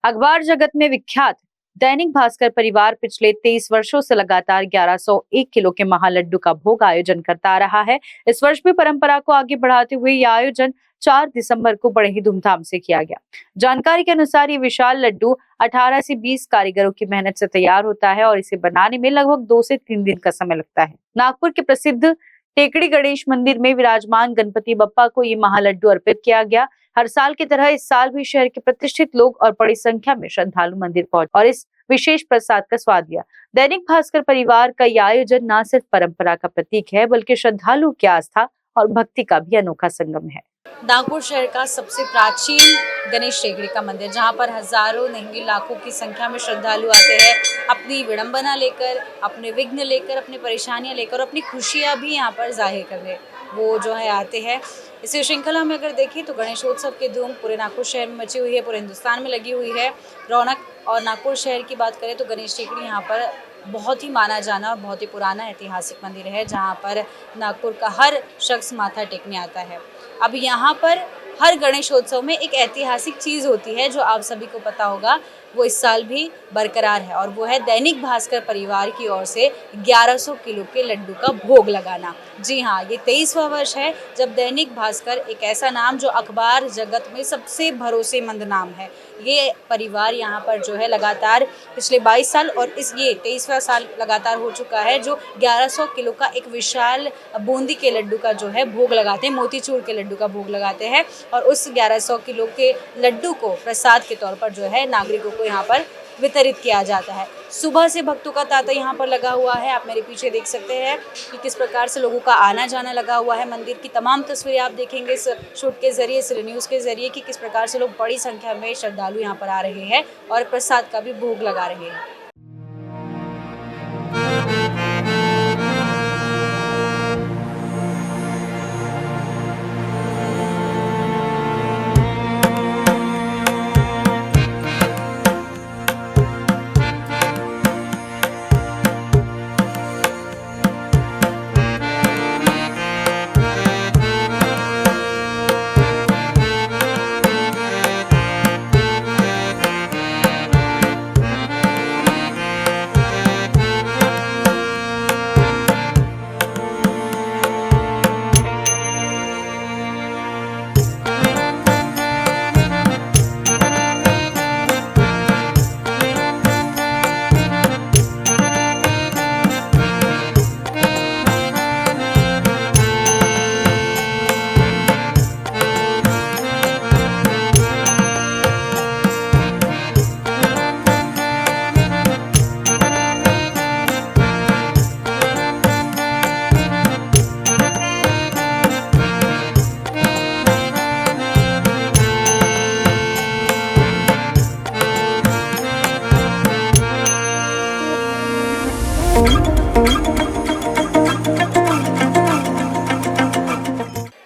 अखबार जगत में विख्यात दैनिक भास्कर परिवार पिछले 23 वर्षों से लगातार 1101 किलो के महालड्डू का भोग आयोजन करता आ रहा है। इस वर्ष भी परंपरा को आगे बढ़ाते हुए यह आयोजन 4 दिसंबर को बड़े ही धूमधाम से किया गया। जानकारी के अनुसार ये विशाल लड्डू 18 से 20 कारीगरों की मेहनत से तैयार होता है और इसे बनाने में लगभग 2 से 3 दिन का समय लगता है। नागपुर के प्रसिद्ध टेकड़ी गणेश मंदिर में विराजमान गणपति बप्पा को ये महालड्डू अर्पित किया गया। हर साल की तरह इस साल भी शहर के प्रतिष्ठित लोग और बड़ी संख्या में श्रद्धालु मंदिर पहुंचे और इस विशेष प्रसाद का स्वाद लिया। दैनिक भास्कर परिवार का यह आयोजन न सिर्फ परंपरा का प्रतीक है बल्कि श्रद्धालु की आस्था और भक्ति का भी अनोखा संगम है। नागपुर शहर का सबसे प्राचीन गणेश टेकड़ी का मंदिर, जहां पर हजारों नहीं लाखों की संख्या में श्रद्धालु आते हैं अपनी विडंबना लेकर, अपने विघ्न लेकर, अपनी परेशानियां लेकर, अपनी खुशियां भी यहां पर जाहिर करने वो जो है आते हैं। इसी श्रृंखला में अगर देखें तो गणेशोत्सव की धूम पूरे नागपुर शहर में मची हुई है, पूरे हिंदुस्तान में लगी हुई है रौनक। और नागपुर शहर की बात करें तो गणेश टेकड़ी यहाँ पर बहुत ही माना जाना और बहुत ही पुराना ऐतिहासिक मंदिर है, जहाँ पर नागपुर का हर शख्स माथा टेकने आता है। अब यहाँ पर हर गणेशोत्सव में एक ऐतिहासिक चीज़ होती है जो आप सभी को पता होगा, वो इस साल भी बरकरार है और वो है दैनिक भास्कर परिवार की ओर से 1100 किलो के लड्डू का भोग लगाना। जी हाँ, ये 23वां वर्ष है जब दैनिक भास्कर, एक ऐसा नाम जो अखबार जगत में सबसे भरोसेमंद नाम है, ये परिवार यहाँ पर जो है लगातार पिछले 22 साल और ये 23वां साल लगातार हो चुका है जो 1100 किलो का एक विशाल बूंदी के लड्डू का जो है भोग लगाते हैं, मोतीचूर के लड्डू का भोग लगाते हैं और उस 1100 किलो के लड्डू को प्रसाद के तौर पर जो है नागरिकों को यहाँ पर वितरित किया जाता है। सुबह से भक्तों का तांता यहाँ पर लगा हुआ है। आप मेरे पीछे देख सकते हैं कि किस प्रकार से लोगों का आना जाना लगा हुआ है। मंदिर की तमाम तस्वीरें आप देखेंगे इस शूट के जरिए, इस न्यूज़ के जरिए कि किस प्रकार से लोग बड़ी संख्या में श्रद्धालु यहाँ पर आ रहे हैं और प्रसाद का भी भोग लगा रहे हैं।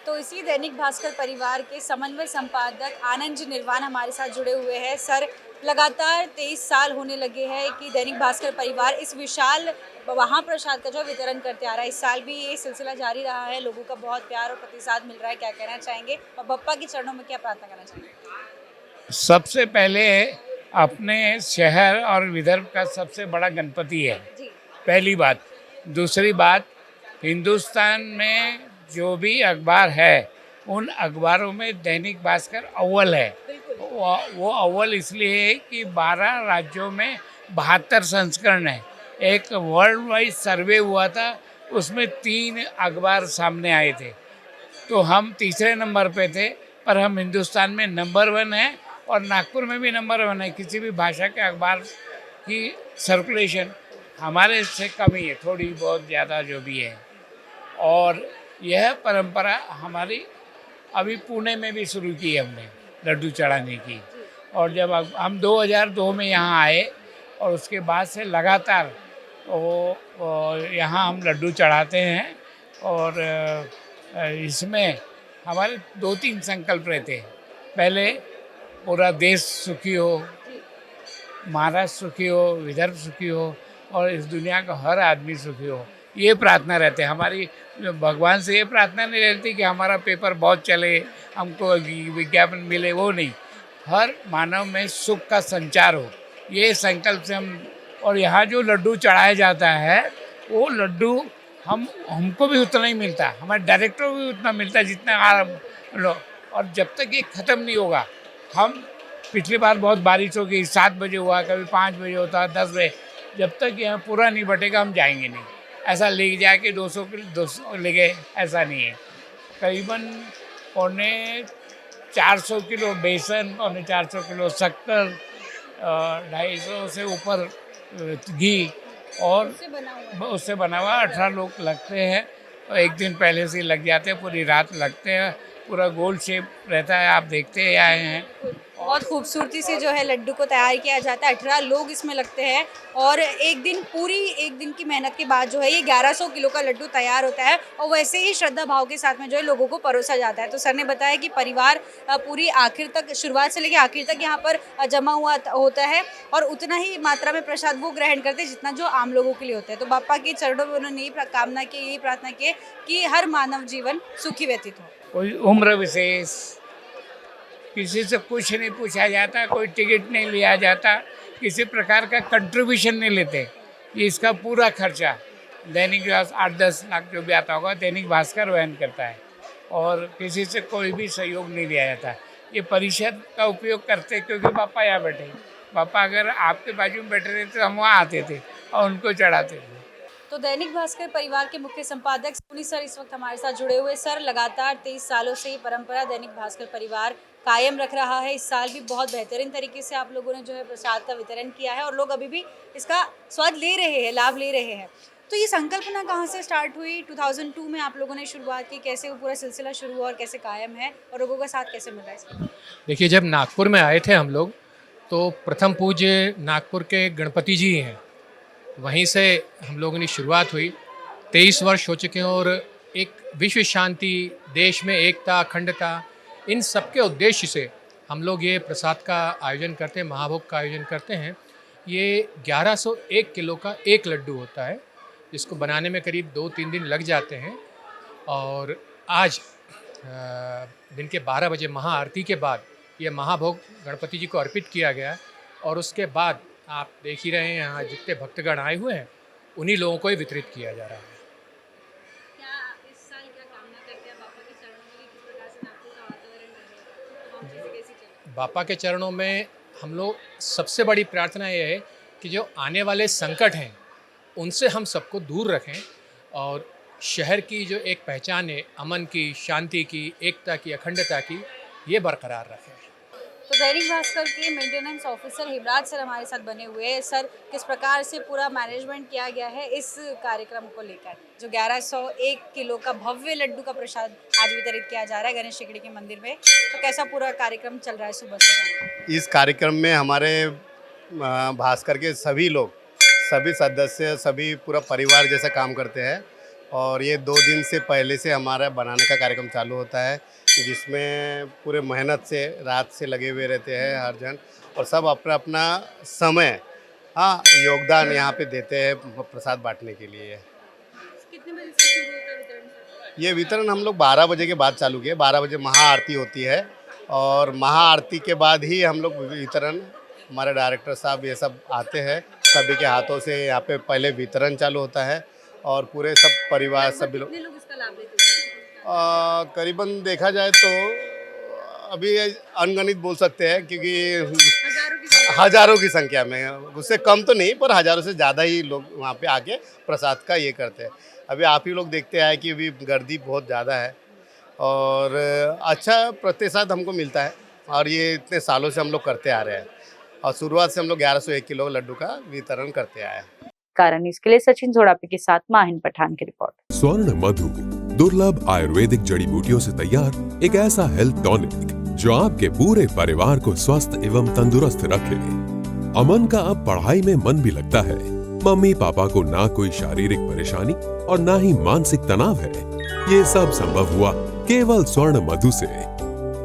तो इसी दैनिक भास्कर परिवार के समन्वय संपादक आनंद जी निर्वाण हमारे साथ जुड़े हुए हैं। सर, लगातार 23 साल होने लगे हैं कि दैनिक भास्कर परिवार इस विशाल महाप्रसाद का जो वितरण करते आ रहा है। इस साल भी ये सिलसिला जारी रहा है, लोगों का बहुत प्यार और प्रतिसाद मिल रहा है। क्या कहना चाहेंगे और बप्पा के चरणों में क्या प्रार्थना करना चाहेंगे? सबसे पहले अपने शहर और विदर्भ का सबसे बड़ा गणपति है, पहली बात। दूसरी बात, हिंदुस्तान में जो भी अखबार है उन अखबारों में दैनिक भास्कर अव्वल है। वो अव्वल इसलिए है कि 12 राज्यों में 72 संस्करण है। एक वर्ल्ड वाइड सर्वे हुआ था, उसमें 3 अखबार सामने आए थे, तो हम तीसरे नंबर पे थे, पर हम हिंदुस्तान में नंबर 1 है और नागपुर में भी नंबर 1 है। किसी भी भाषा के अखबार की सर्कुलेशन हमारे से कम ही है, थोड़ी बहुत ज़्यादा जो भी है। और यह परंपरा हमारी अभी पुणे में भी शुरू की है हमने लड्डू चढ़ाने की। और जब हम 2002 में यहाँ आए और उसके बाद से लगातार वो यहाँ हम लड्डू चढ़ाते हैं। और इसमें हमारे 2-3 संकल्प रहते हैं। पहले पूरा देश सुखी हो, महाराष्ट्र सुखी हो, विदर्भ सुखी हो और इस दुनिया का हर आदमी सुखी हो, ये प्रार्थना रहते हैं हमारी। भगवान से ये प्रार्थना नहीं रहती कि हमारा पेपर बहुत चले, हमको विज्ञापन मिले, वो नहीं। हर मानव में सुख का संचार हो, ये संकल्प से हम। और यहाँ जो लड्डू चढ़ाया जाता है वो लड्डू हमको भी उतना ही मिलता है, हमारे डायरेक्टर को भी उतना मिलता है जितना और जब तक ये ख़त्म नहीं होगा, हम पिछली बार बहुत बारिश हो गई, 7 बजे हुआ, कभी 5 बजे होता, 10 बजे, जब तक यहाँ पूरा नहीं बटेगा हम जाएंगे नहीं। ऐसा ले जाए कि 200 ले गए, ऐसा नहीं है। करीबन 450 किलो बेसन, 450 किलो शक्कर, 250 से ऊपर घी और उससे बना हुआ 18 लोग लगते हैं। और एक दिन पहले से लग जाते हैं, पूरी रात लगते हैं, पूरा गोल शेप रहता है, आप देखते आए हैं। बहुत खूबसूरती से जो है लड्डू को तैयार किया जाता है। 18 लोग इसमें लगते हैं और एक दिन की मेहनत के बाद जो है ये 1100 किलो का लड्डू तैयार होता है और वैसे ही श्रद्धा भाव के साथ में जो है लोगों को परोसा जाता है। तो सर ने बताया कि परिवार पूरी आखिर तक, शुरुआत से लेकर आखिर तक यहाँ पर जमा हुआ होता है और उतना ही मात्रा में प्रसाद वो ग्रहण करते हैं जितना जो आम लोगों के लिए होता है। तो बापा के चरणों में उन्होंने यही कामना की, यही प्रार्थना की कि हर मानव जीवन सुखी व्यतीत हो। कोई उम्र विशेष, किसी से कुछ नहीं पूछा जाता, कोई टिकट नहीं लिया जाता, किसी प्रकार का कंट्रीब्यूशन नहीं लेते। ये इसका पूरा खर्चा दैनिक 8-10 लाख जो भी आता होगा दैनिक भास्कर वहन करता है और किसी से कोई भी सहयोग नहीं लिया जाता। ये परिषद का उपयोग करते क्योंकि पापा यहाँ बैठे, पापा अगर आपके बाजू में बैठे रहते तो हम वहाँ आते थे और उनको चढ़ाते थे। तो दैनिक भास्कर परिवार के मुख्य संपादक सोनी सर इस वक्त हमारे साथ जुड़े हुए। सर, लगातार 23 सालों से ये परंपरा दैनिक भास्कर परिवार कायम रख रहा है। इस साल भी बहुत बेहतरीन तरीके से आप लोगों ने जो है प्रसाद का वितरण किया है और लोग अभी भी इसका स्वाद ले रहे हैं, लाभ ले रहे हैं। तो ये संकल्पना कहाँ से स्टार्ट हुई? 2002 में आप लोगों ने शुरुआत की, कैसे वो पूरा सिलसिला शुरू हुआ और कैसे कायम है और लोगों का साथ कैसे मिला इसका? देखिए, जब नागपुर में आए थे हम लोग तो प्रथम पूज्य नागपुर के गणपति जी हैं, वहीं से हम लोगों की शुरुआत हुई। 23 वर्ष हो चुके हैं और एक विश्व शांति, देश में एकता, अखंडता, इन सब के उद्देश्य से हम लोग ये प्रसाद का आयोजन करते हैं, महाभोग का आयोजन करते हैं। ये 1101 किलो का एक लड्डू होता है, जिसको बनाने में करीब 2-3 दिन लग जाते हैं। और आज दिन के 12 बजे महाआरती के बाद ये महाभोग गणपति जी को अर्पित किया गया और उसके बाद आप देख ही रहे हैं यहाँ जितने भक्तगण आए हुए हैं उन्हीं लोगों को ही वितरित किया जा रहा है। क्या इस साल क्या कामना करते हैं बापा के चरणों में, किस प्रकार से नागपुर का वातावरण रहे, तमाम चीज़ें कैसी चलें? बापा के चरणों में हम लोग सबसे बड़ी प्रार्थना ये है कि जो आने वाले संकट हैं उनसे हम सबको दूर रखें और शहर की जो एक पहचान है अमन की, शांति की, एकता की, अखंडता की, ये बरकरार रखें। तो दैनिक भास्कर के मेंटेनेंस ऑफिसर हिमराज सर हमारे साथ बने हुए हैं। सर, किस प्रकार से पूरा मैनेजमेंट किया गया है इस कार्यक्रम को लेकर, जो 1101 किलो का भव्य लड्डू का प्रसाद आज वितरित किया जा रहा है गणेश टेकड़ी के मंदिर में, तो कैसा पूरा कार्यक्रम चल रहा है सुबह से? इस कार्यक्रम में हमारे भास्कर के सभी लोग, सभी सदस्य, सभी पूरा परिवार जैसा काम करते हैं और ये 2 दिन से पहले से हमारा बनाने का कार्यक्रम चालू होता है, जिसमें पूरे मेहनत से रात से लगे हुए रहते हैं हर जन और सब अपना अपना समय योगदान यहाँ पे देते हैं प्रसाद बांटने के लिए। कितने बजे से शुरू होता है वितरण? ये वितरण हम लोग 12 बजे के बाद चालू किए। 12 बजे महाआरती होती है और महाआरती के बाद ही हम लोग वितरण, हमारे डायरेक्टर साहब ये सब आते हैं, सभी के हाथों से यहाँ पे पहले वितरण चालू होता है और पूरे सब परिवार सभी लोग इसका लाभ लेते हैं? करीबन देखा जाए तो अभी अनगणित बोल सकते हैं क्योंकि हजारों की संख्या में, उससे कम तो नहीं पर हजारों से ज़्यादा ही लोग वहाँ पे आके प्रसाद का ये करते हैं। अभी आप ही लोग देखते हैं कि अभी गर्दी बहुत ज़्यादा है और अच्छा प्रतिसाद हमको मिलता है और ये इतने सालों से हम लोग करते आ रहे हैं और शुरुआत से हम लोग 1101 किलो लड्डू का वितरण करते आए हैं। कारण इसके लिए सचिन झोड़ापे के साथ माहिन पठान की रिपोर्ट। स्वर्ण मधु दुर्लभ आयुर्वेदिक जड़ी बूटियों से तैयार एक ऐसा हेल्थ टॉनिक जो आपके पूरे परिवार को स्वस्थ एवं तंदुरुस्त रखे। अमन का अब पढ़ाई में मन भी लगता है। मम्मी पापा को ना कोई शारीरिक परेशानी और ना ही मानसिक तनाव है। ये सब संभव हुआ केवल स्वर्ण मधु से।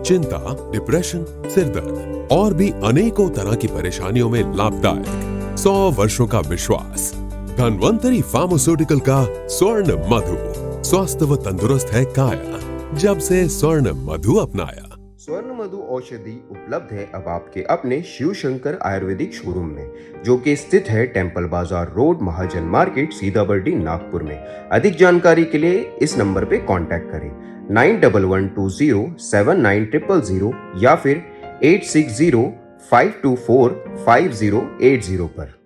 चिंता, डिप्रेशन, सिरदर्द और भी अनेकों तरह की परेशानियों में लाभदायक 100 वर्षों का विश्वास। धन्वंतरी फार्मास्यूटिकल का स्वर्ण मधु। स्वस्थ व तंदुरुस्त है काया जब से स्वर्ण मधु अपनाया। स्वर्ण मधु मधु औषधि उपलब्ध है अब आपके अपने शिव शंकर आयुर्वेदिक शोरूम में, जो कि स्थित है टेम्पल बाजार रोड, महाजन मार्केट, सीताबर्डी, नागपुर में। अधिक जानकारी के लिए इस नंबर पे कांटेक्ट करें 9112079000 या फिर 8605245080 पर।